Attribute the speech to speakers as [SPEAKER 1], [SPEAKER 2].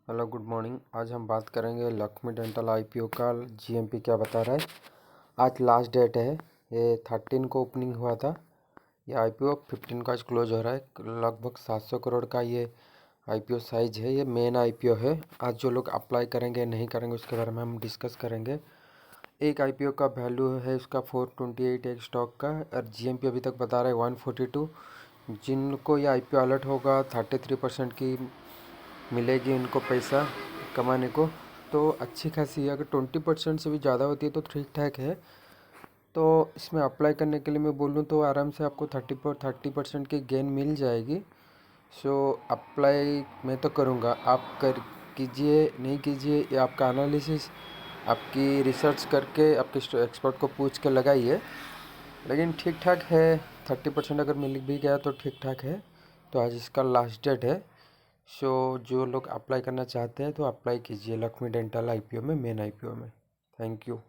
[SPEAKER 1] Hello good morning. आज हम बात करेंगे लक्ष्मी डेंटल आईपीओ का जीएमपी क्या बता रहा है। आज लास्ट डेट है, ये 13 को ओपनिंग हुआ था। ये आईपीओ 15 का आज क्लोज हो रहा है। लगभग 700 करोड़ का ये आईपीओ साइज है। ये मेन आईपीओ है। आज जो लोग अप्लाई करेंगे नहीं करेंगे उसके बारे में हम डिस्कस करेंगे। एक आईपीओ का वैल्यू है उसका 428 एक स्टॉक का, और जीएमपी अभी तक बता रहा है 142। जिनको ये आईपीओ अलर्ट होगा 33% की मिलेगी उनको पैसा कमाने को, तो अच्छी खासी है। अगर 20% से भी ज़्यादा होती है तो ठीक ठाक है। तो इसमें अप्लाई करने के लिए मैं बोलूँ तो आराम से आपको 30% की गेन मिल जाएगी। सो अप्लाई मैं तो करूँगा, आप कर कीजिए नहीं कीजिए ये आपका एनालिसिस, आपकी रिसर्च करके आपके एक्सपर्ट को पूछ के लगाइए। लेकिन ठीक ठाक है, 30% अगर मिल भी गया तो ठीक ठाक है। तो आज इसका लास्ट डेट है। सो जो लोग अप्लाई करना चाहते हैं तो अप्लाई कीजिए लक्ष्मी डेंटल आईपीओ में, मेन आईपीओ में। Thank you.